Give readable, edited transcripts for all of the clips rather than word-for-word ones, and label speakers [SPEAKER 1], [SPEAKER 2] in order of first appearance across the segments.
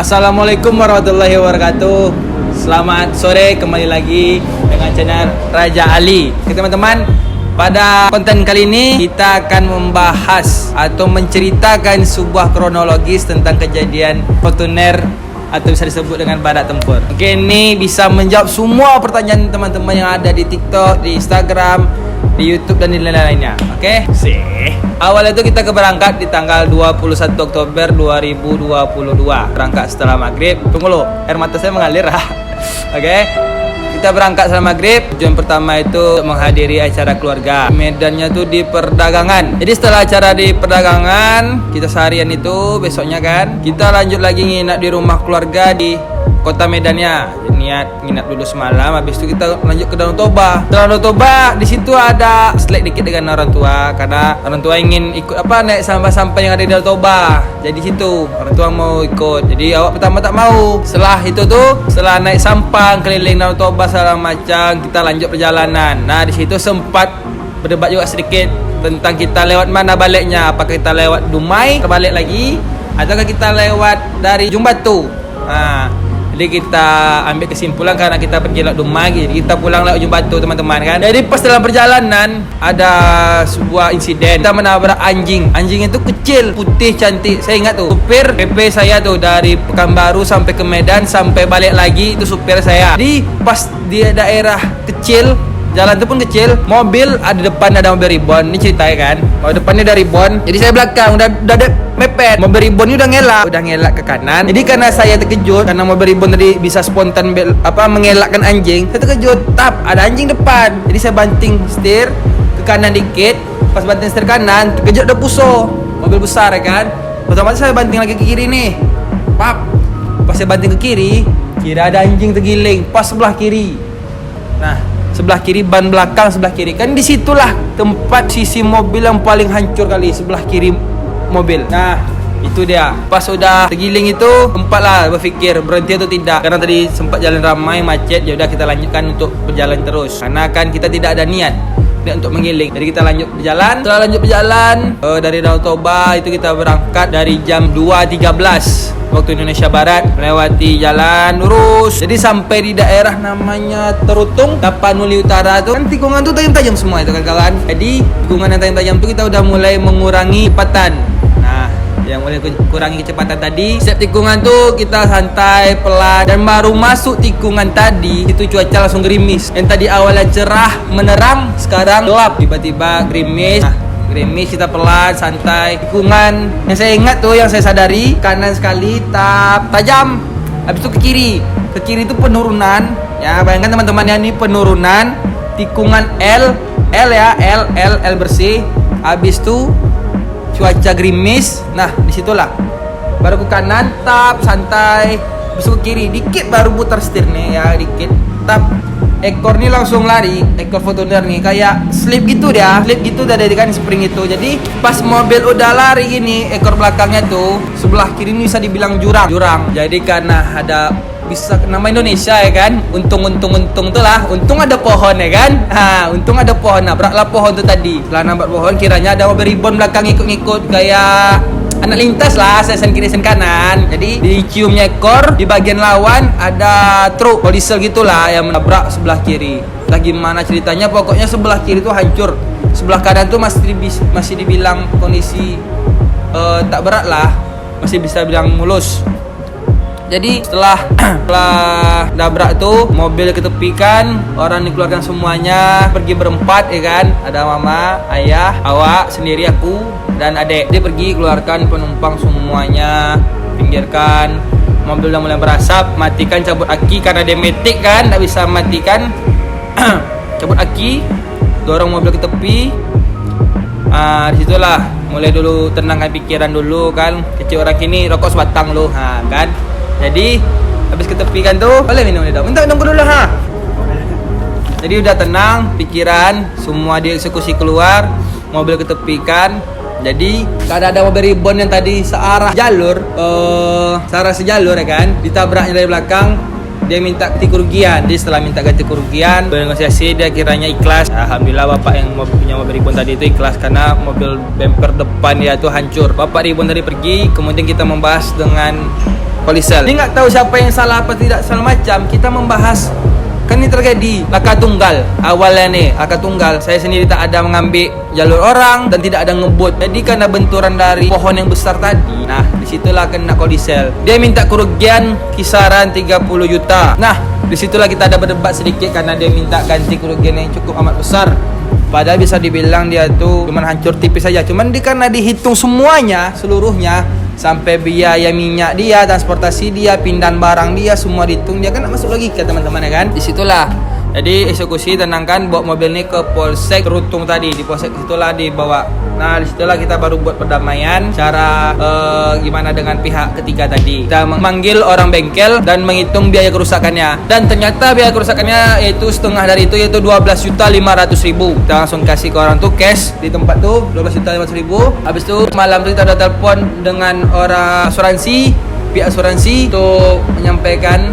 [SPEAKER 1] Assalamualaikum warahmatullahi wabarakatuh. Selamat sore, kembali lagi dengan channel Raja Ali. Oke teman-teman, pada konten kali ini kita akan membahas atau menceritakan sebuah kronologis tentang kejadian Fortuner atau bisa disebut dengan badak tempur. Oke, ini bisa menjawab semua pertanyaan teman-teman yang ada di TikTok, di Instagram, di YouTube dan di lain-lainnya. Oke? Awalnya itu kita berangkat di tanggal 21 Oktober 2022. Berangkat setelah maghrib. Tunggu lo, air mata saya mengalir. Oke? Kita berangkat setelah maghrib. Tujuan pertama itu menghadiri acara keluarga. Medannya tuh di perdagangan. Jadi setelah acara di perdagangan, kita seharian itu besoknya kan, kita lanjut lagi nginap di rumah keluarga di kota Medannya. Niat nginap dulu semalam, habis itu kita lanjut ke Danau Toba. Danau Toba di situ ada selek dikit dengan orang tua karena orang tua ingin ikut naik sampah-sampah yang ada di Danau Toba. Jadi situ orang tua mau ikut. Jadi awak pertama tak mau. Setelah itu tuh, setelah naik sampah keliling Danau Toba segala macam, kita lanjut perjalanan. Nah, di situ sempat berdebat juga sedikit tentang kita lewat mana baliknya. Apakah kita lewat Dumai terbalik lagi ataukah kita lewat dari Jumbatu? Jadi kita ambil kesimpulan karena kita pergi lewat Dumai, jadi kita pulang lewat Jumbatu teman-teman kan. Jadi pas dalam perjalanan ada sebuah insiden, kita menabrak anjing. Anjing itu kecil, putih, cantik. Saya ingat tuh, supir PP saya tuh dari Pekanbaru sampai ke Medan sampai balik lagi itu supir saya. Jadi pas dia daerah kecil, jalan itu pun kecil, mobil ada depan ada mobil ribon. Ini ceritanya kan, kalau depannya ada ribon, jadi saya belakang udah ada mepet. Mobil ribon ini udah ngelak ke kanan. Jadi karena saya terkejut karena mobil ribon tadi bisa spontan mengelakkan anjing, saya terkejut. Ada anjing depan. Jadi saya banting setir ke kanan dikit. Pas banting setir kanan, terkejut ada Puso, mobil besar ya kan. Otomatis saya banting lagi ke kiri nih. Pas saya banting ke kiri, kira ada anjing tergiling pas sebelah kiri. Nah, sebelah kiri, ban belakang sebelah kiri. Kan disitulah tempat sisi mobil yang paling hancur kali, sebelah kiri mobil. Nah, itu dia. Pas udah tergiling itu, sempatlah berfikir berhenti atau tidak. Karena tadi sempat jalan ramai, macet. Ya udah kita lanjutkan untuk berjalan terus. Karena kan kita tidak ada niat untuk menggiling. Jadi kita lanjut berjalan. Setelah lanjut berjalan dari Danau Toba itu kita berangkat dari jam 2.13 waktu Indonesia Barat, melewati jalan lurus. Jadi sampai di daerah namanya Terutung, Tapanuli Utara tuh kan tikungan tuh tajam-tajam semua itu kan kawan. Jadi tikungan yang tajam-tajam tuh kita udah mulai mengurangi kecepatan. Nah, yang mulai kurangi kecepatan tadi, setiap tikungan tuh kita santai pelan. Dan baru masuk tikungan tadi itu cuaca langsung gerimis. Yang tadi awalnya cerah menerang, sekarang gelap, tiba-tiba gerimis. Nah, gerimis, kita pelan, santai. Tikungan yang saya ingat tuh, yang saya sadari, kanan sekali, tajam. Habis itu ke kiri. Ke kiri itu penurunan. Ya, bayangkan teman-teman ya, ini penurunan. Tikungan L bersih. Habis itu cuaca gerimis. Nah, disitulah baru ke kanan, santai. Habis itu ke kiri, dikit baru putar setir nih ya, dikit. Ekor nih langsung lari, ekor Fortuner nih kayak slip gitu dia, slip gitu udah dari kan spring itu. Jadi pas mobil udah lari gini, ekor belakangnya tuh sebelah kiri ini bisa dibilang jurang. Jadi karena ada bisa nama Indonesia ya kan, untung tuh lah, untung ada pohon ya kan. Untung ada pohon, nabraklah pohon tuh tadi. Setelah nabrak pohon, kiranya ada mobil ribon belakang ikut-ikut kayak anak lintas lah, sen kiri sen kanan. Jadi diciumnya ekor, di bagian lawan ada truk diesel gitulah yang menabrak sebelah kiri. Entah gimana ceritanya, pokoknya sebelah kiri tuh hancur. Sebelah kanan tuh masih dibilang kondisi tak berat lah, masih bisa bilang mulus. Jadi setelah nabrak tuh mobil ketepikan, orang dikeluarkan semuanya, pergi berempat ya kan. Ada mama, ayah, awak sendiri, aku dan adek. Dia pergi keluarkan penumpang semuanya, pinggirkan. Mobil udah mulai berasap, matikan, cabut aki karena dia metik kan, tak bisa matikan. Cabut aki, dorong mobil ke tepi. Disitulah mulai dulu tenangkan pikiran dulu kan. Kecil orang kini rokok sebatang loh, kan. Jadi habis ketepikan tuh, boleh minum dulu. Minta minum dulu ha. Jadi udah tenang pikiran, semua dieksekusi keluar, mobil ketepikan. Jadi kada ada mobil ribon yang tadi searah sejalur ya kan, ditabraknya dari belakang. Dia minta ganti kerugian. Jadi setelah minta ganti kerugian, bernegosiasi, dia kiranya ikhlas. Alhamdulillah bapak yang punya mobil ribon tadi itu ikhlas karena mobil bumper depan dia tuh hancur. Bapak ribon tadi pergi, kemudian kita membahas dengan Kolisel. Ini nggak tahu siapa yang salah apa tidak salah macam. Kita membahas kan ini terjadi laka tunggal. Awalnya nih laka tunggal, saya sendiri tak ada mengambil jalur orang dan tidak ada ngebut. Jadi karena benturan dari pohon yang besar tadi, nah disitulah kena kolisel. Dia minta kerugian kisaran 30 juta. Nah disitulah kita ada berdebat sedikit karena dia minta ganti kerugian yang cukup amat besar. Padahal bisa dibilang dia tuh cuma hancur tipis saja. Cuman karena dihitung semuanya, seluruhnya, sampai biaya minyak dia, transportasi dia, pindahan barang dia, semua dihitung, dia kan masuk logika teman-teman ya kan. Disitulah jadi eksekusi tenangkan bawa mobil ini ke Polsek Terutung tadi. Di Polsek situlah dibawa. Nah disitulah kita baru buat perdamaian. Cara gimana dengan pihak ketiga tadi. Kita memanggil orang bengkel dan menghitung biaya kerusakannya. Dan ternyata biaya kerusakannya yaitu setengah dari itu, yaitu 12.500.000. Kita langsung kasih ke orang tuh cash di tempat tuh 12.500.000. Habis itu malam tuh kita udah telepon dengan orang asuransi, pihak asuransi untuk menyampaikan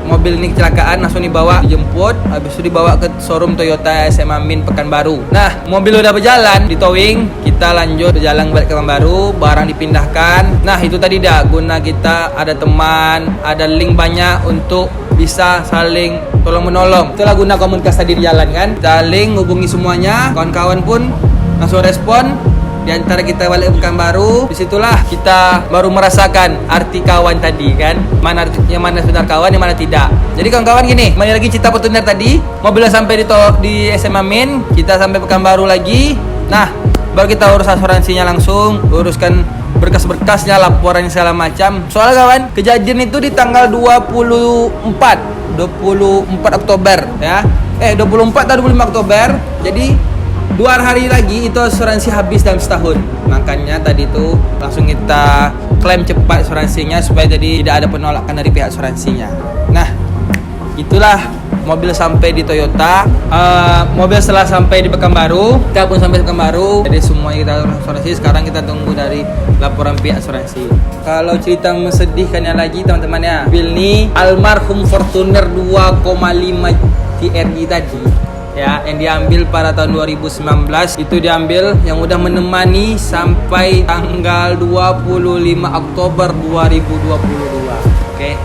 [SPEAKER 1] mobil ini kecelakaan, langsung dijemput, habis itu dibawa ke showroom Toyota SMA Min Pekanbaru. Nah, mobil udah berjalan, di towing, kita lanjut berjalan balik ke Pekanbaru, barang dipindahkan. Nah, itu tadi dah guna kita ada teman, ada link banyak untuk bisa saling tolong menolong. Itulah guna komunitas tadi di jalan kan. Saling hubungi semuanya, kawan-kawan pun langsung respon. Di antara kita balik ke Pekanbaru, disitulah kita baru merasakan arti kawan tadi kan. Mana yang mana benar kawan, yang mana tidak. Jadi kawan-kawan gini, kembali lagi cerita Fortuner tadi. Mobilnya sampai di SMA Min, kita sampai Pekanbaru lagi. Nah, baru kita urus asuransinya langsung, uruskan berkas-berkasnya, laporan segala macam. Soalnya kawan, kejadian itu di tanggal 24 Oktober ya. 24 atau 25 Oktober. Jadi 2 hari lagi itu asuransi habis dalam setahun. Makanya tadi tuh langsung kita klaim cepat asuransinya supaya jadi tidak ada penolakan dari pihak asuransinya. Nah, itulah mobil sampai di Toyota. Mobil setelah sampai di Pekanbaru, kita pun sampai di Pekanbaru. Jadi semuanya kita asuransi. Sekarang kita tunggu dari laporan pihak asuransi. Kalau cerita mesedihkannya lagi teman-teman ya, mobil ini almarhum Fortuner 2,5 TRI tadi ya, yang diambil pada tahun 2019 itu diambil yang udah menemani sampai tanggal 25 Oktober 2022. Oke.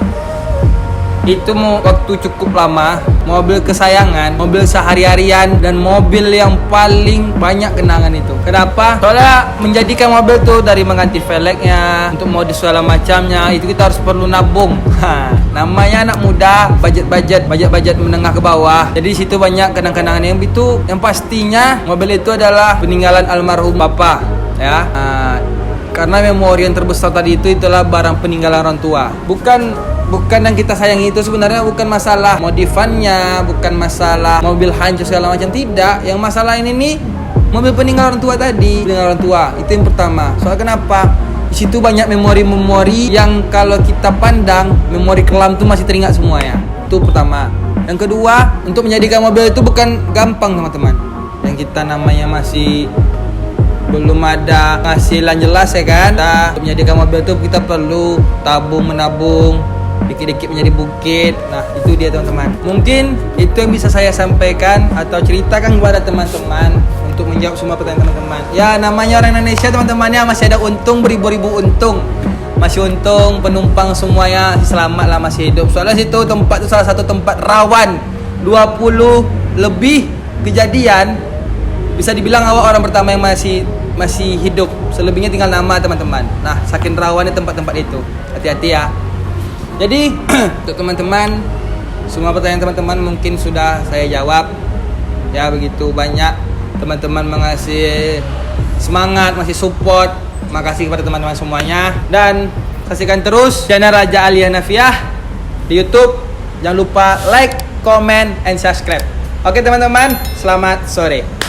[SPEAKER 1] Itu waktu cukup lama, mobil kesayangan, mobil sehari-harian, dan mobil yang paling banyak kenangan itu. Kenapa? Soalnya menjadikan mobil tuh dari mengganti velgnya, untuk modif segala macamnya, itu kita harus perlu nabung. Namanya anak muda, budget menengah ke bawah. Jadi situ banyak kenang-kenangan yang itu, yang pastinya mobil itu adalah peninggalan almarhum bapak ya. Karena memori yang terbesar tadi itulah barang peninggalan orang tua. Bukan yang kita sayangi itu sebenarnya bukan masalah modifannya, bukan masalah mobil hancur segala macam, tidak. Yang masalah ini nih mobil peninggalan orang tua tadi, peninggalan orang tua. Itu yang pertama. Soal kenapa? Di situ banyak memori-memori yang kalau kita pandang, memori kelam itu masih teringat semua ya. Itu pertama. Yang kedua, untuk menjadikan mobil itu bukan gampang teman-teman. Yang kita namanya masih belum ada penghasilan jelas ya kan. Untuk menjadikan mobil itu kita perlu menabung, dikit-dikit menjadi bukit. Nah itu dia teman-teman. Mungkin itu yang bisa saya sampaikan atau ceritakan kepada teman-teman untuk menjawab semua pertanyaan teman-teman. Ya namanya orang Indonesia teman-temannya masih ada untung, beribu-ribu untung. Masih untung, penumpang semuanya selamat lah, masih hidup. Soalnya situ tempat itu salah satu tempat rawan. 20 lebih kejadian, bisa dibilang awak orang pertama yang masih hidup. Selebihnya tinggal nama teman-teman. Nah saking rawannya tempat-tempat itu. Hati-hati ya. Jadi untuk teman-teman, semua pertanyaan teman-teman mungkin sudah saya jawab. Ya begitu banyak teman-teman mengasih semangat, masih support. Makasih kepada teman-teman semuanya. Dan saksikan terus channel Raja Ali Hanafiah di YouTube. Jangan lupa like, comment, and subscribe. Oke teman-teman, selamat sore.